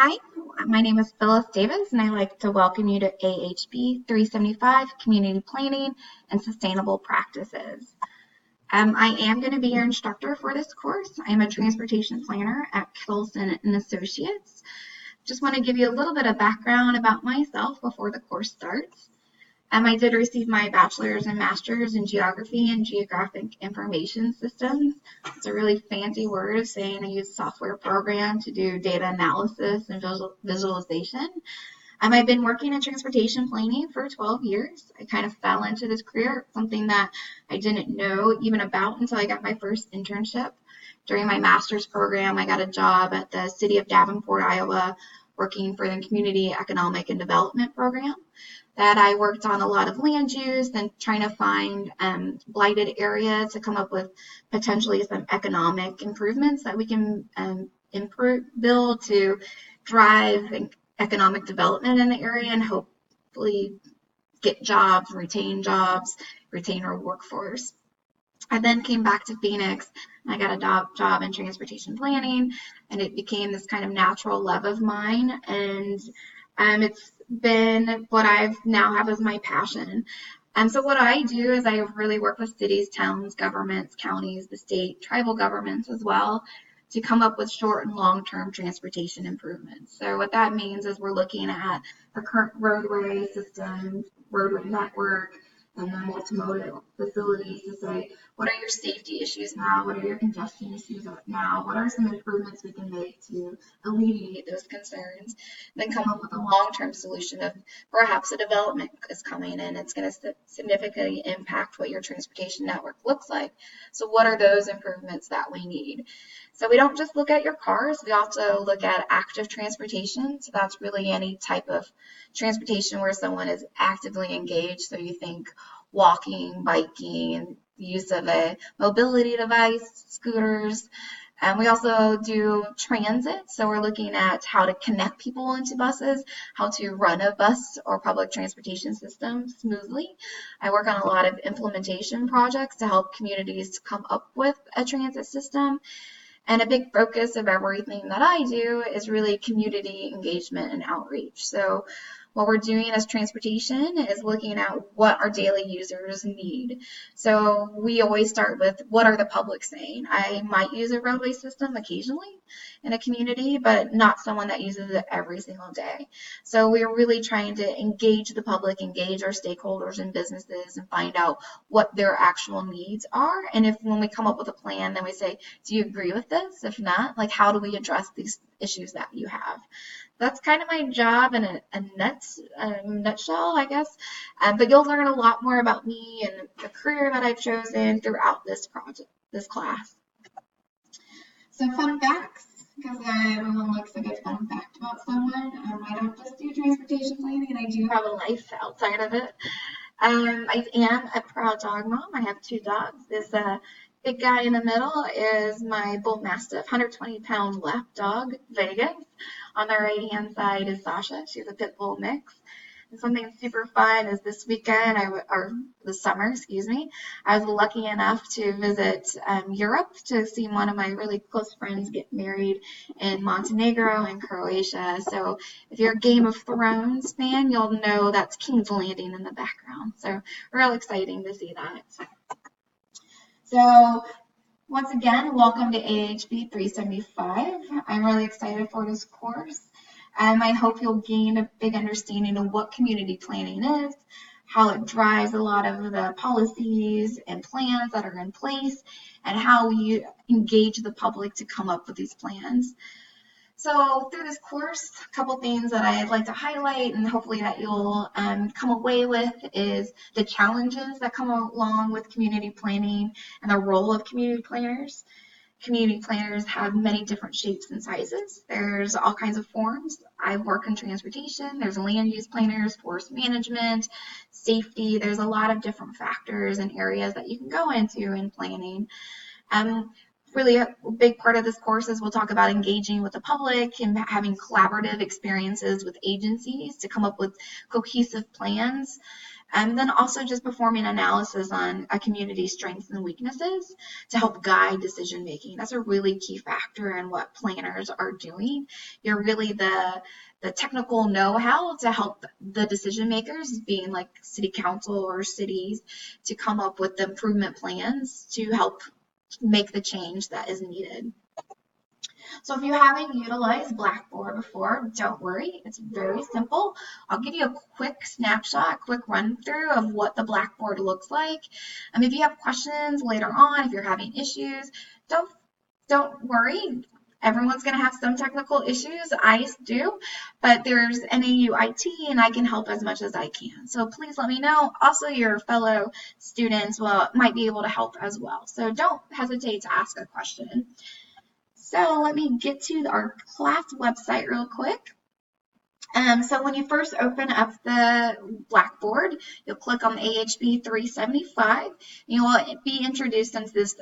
Hi, my name is Phyllis Davis, and I'd like to welcome you to AHB 375 Community Planning and Sustainable Practices. I am going to be your instructor for this course. I'm a transportation planner at Kittleson and Associates. Just want to give you a little bit of background about myself before the course starts. I did receive my bachelor's and master's in geography and geographic information systems. It's a really fancy word of saying I use a software program to do data analysis and visualization. I've been working in transportation planning for 12 years. I kind of fell into this career, something that I didn't know even about until I got my first internship. During my master's program, I got a job at the city of Davenport, Iowa, working for the Community Economic and Development Program. That I worked on a lot of land use and trying to find blighted areas to come up with potentially some economic improvements that we can build to drive economic development in the area and hopefully get jobs, retain our workforce. I then came back to Phoenix and I got a job in transportation planning, and it became this kind of natural love of mine, and it's been what I now have as my passion. So what I do is I really work with cities, towns, governments, counties, the state, tribal governments as well, to come up with short and long-term transportation improvements. So what that means is we're looking at the current roadway systems, roadway network, and then multimodal facilities to say, what are your safety issues now? What are your congestion issues now? What are some improvements we can make to alleviate those concerns? Then come up with a long-term solution of perhaps a development is coming in. It's going to significantly impact what your transportation network looks like. So what are those improvements that we need? So we don't just look at your cars, we also look at active transportation. So that's really any type of transportation where someone is actively engaged. So you think walking, biking, use of a mobility device, scooters. And we also do transit. So we're looking at how to connect people into buses, how to run a bus or public transportation system smoothly. I work on a lot of implementation projects to help communities come up with a transit system. And a big focus of everything that I do is really community engagement and outreach. So what we're doing as transportation is looking at what our daily users need. So we always start with, what are the public saying? I might use a roadway system occasionally in a community, but not someone that uses it every single day. So we're really trying to engage the public, engage our stakeholders and businesses, and find out what their actual needs are. And if when we come up with a plan, then we say, do you agree with this? If not, like, how do we address these issues that you have? That's kind of my job in a nutshell, I guess. But you'll learn a lot more about me and the career that I've chosen throughout this class. So fun facts, because everyone likes a good fun fact about someone. I don't just do transportation planning, I do have a life outside of it. I am a proud dog mom. I have 2 dogs. This big guy in the middle is my bull mastiff, 120-pound lap dog, Vegas. On the right-hand side is Sasha. She's a pit bull mix. And something super fun is this weekend, or the summer, excuse me, I was lucky enough to visit Europe to see one of my really close friends get married in Montenegro and Croatia. So if you're a Game of Thrones fan, you'll know that's King's Landing in the background. So real exciting to see that. So once again, welcome to AHB 375. I'm really excited for this course. I hope you'll gain a big understanding of what community planning is, how it drives a lot of the policies and plans that are in place, and how we engage the public to come up with these plans. So through this course, a couple things that I'd like to highlight and hopefully that you'll come away with is the challenges that come along with community planning and the role of community planners. Community planners have many different shapes and sizes. There's all kinds of forms. I work in transportation. There's land use planners, forest management, safety. There's a lot of different factors and areas that you can go into in planning. really a big part of this course is we'll talk about engaging with the public and having collaborative experiences with agencies to come up with cohesive plans. And then also just performing analysis on a community's strengths and weaknesses to help guide decision making. That's a really key factor in what planners are doing. You're really the technical know-how to help the decision makers, being like city council or cities, to come up with the improvement plans to help make the change that is needed. So if you haven't utilized Blackboard before, don't worry, it's very simple. I'll give you a quick snapshot, quick run through of what the Blackboard looks like. If you have questions later on, if you're having issues, don't worry. Everyone's going to have some technical issues. I do, but there's NAU IT, and I can help as much as I can. So please let me know. Also, your fellow students might be able to help as well. So don't hesitate to ask a question. So let me get to our class website real quick. So when you first open up the Blackboard, you'll click on the AHB 375. You will be introduced into this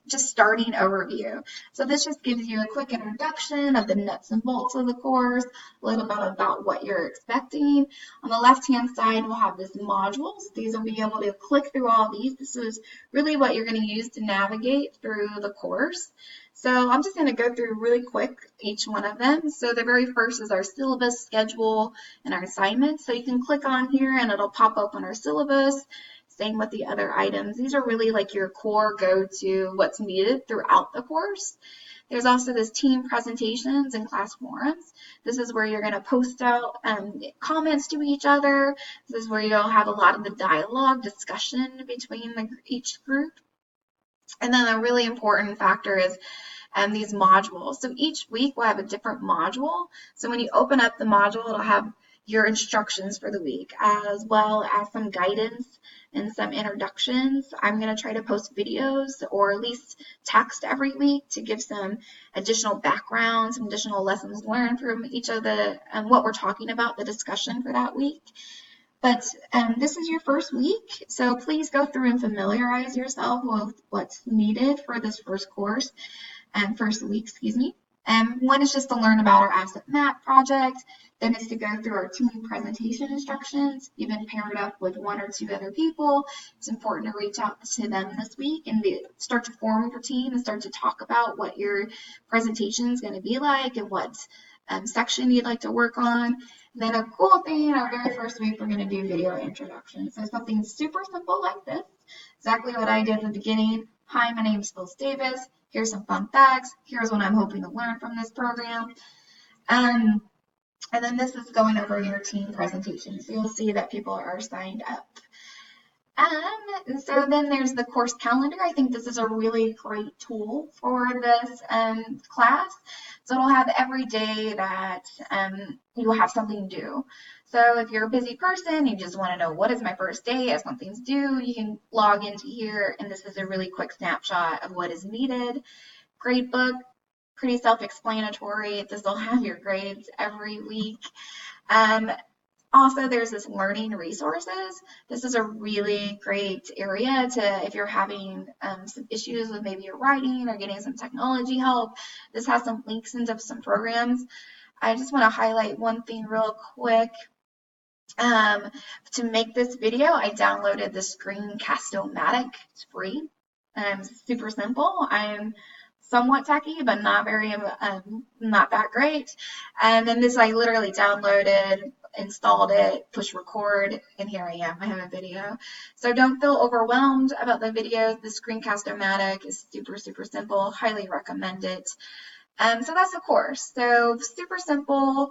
just starting overview. So this just gives you a quick introduction of the nuts and bolts of the course, a little bit about what you're expecting. On the left-hand side, we'll have this modules. These will be able to click through all these. This is really what you're going to use to navigate through the course. So I'm just going to go through really quick each one of them. So the very first is our syllabus, schedule, and our assignments. So you can click on here and it'll pop up on our syllabus. Same with the other items. These are really like your core go-to what's needed throughout the course. There's also this team presentations and class forums. This is where you're going to post out comments to each other. This is where you'll have a lot of the dialogue, discussion between each group. And then a really important factor is these modules. So each week we'll have a different module. So when you open up the module, it'll have your instructions for the week, as well as some guidance and some introductions. I'm going to try to post videos or at least text every week to give some additional background, some additional lessons learned from each of the what we're talking about, the discussion for that week. But this is your first week, so please go through and familiarize yourself with what's needed for this first course and first week, excuse me. One is just to learn about our asset map project. Then is to go through our team presentation instructions. You've been paired up with one or two other people. It's important to reach out to them this week and start to form your team and start to talk about what your presentation is going to be like and what section you'd like to work on. Then a cool thing, our very first week, we're going to do video introduction. So something super simple like this, exactly what I did at the beginning. Hi, my name is Phil Davis. Here's some fun facts. Here's what I'm hoping to learn from this program. And then this is going over your team presentation. So you'll see that people are signed up. And so then there's the course calendar. I think this is a really great tool for this class. So it'll have every day that you will have something due. So if you're a busy person, you just want to know what is my first day as something's due, you can log into here, and this is a really quick snapshot of what is needed. Gradebook, pretty self-explanatory. This will have your grades every week. Also, there's this learning resources. This is a really great area if you're having some issues with maybe your writing or getting some technology help. This has some links into some programs. I just want to highlight one thing real quick. To make this video, I downloaded the Screencast-O-Matic. It's free. Super simple. I'm somewhat techy, but not that great. And then this I literally downloaded, installed it, push record, and here I am. I have a video. So don't feel overwhelmed about the videos. The Screencast-O-Matic is super, super simple. Highly recommend it. So that's the course. So super simple.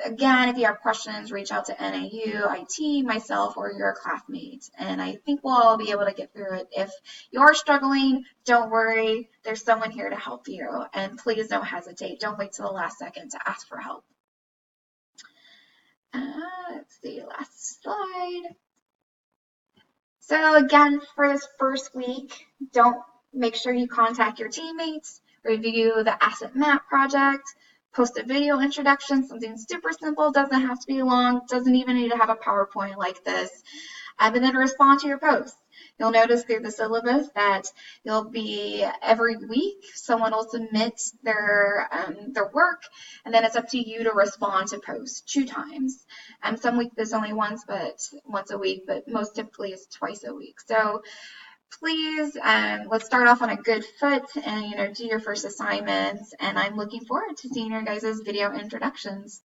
Again, if you have questions, reach out to NAU, IT, myself, or your classmates, and I think we'll all be able to get through it. If you are struggling, don't worry. There's someone here to help you, and please don't hesitate. Don't wait till the last second to ask for help. Let's see, last slide. So again, for this first week, make sure you contact your teammates, review the asset map project, post a video introduction, something super simple, doesn't have to be long, doesn't even need to have a PowerPoint like this, and then respond to your posts. You'll notice through the syllabus that you'll be every week someone will submit their work, and then it's up to you to respond to posts 2 times. Some weeks there's only once a week, but most typically it's twice a week. So please, let's start off on a good foot and do your first assignments. And I'm looking forward to seeing your guys' video introductions.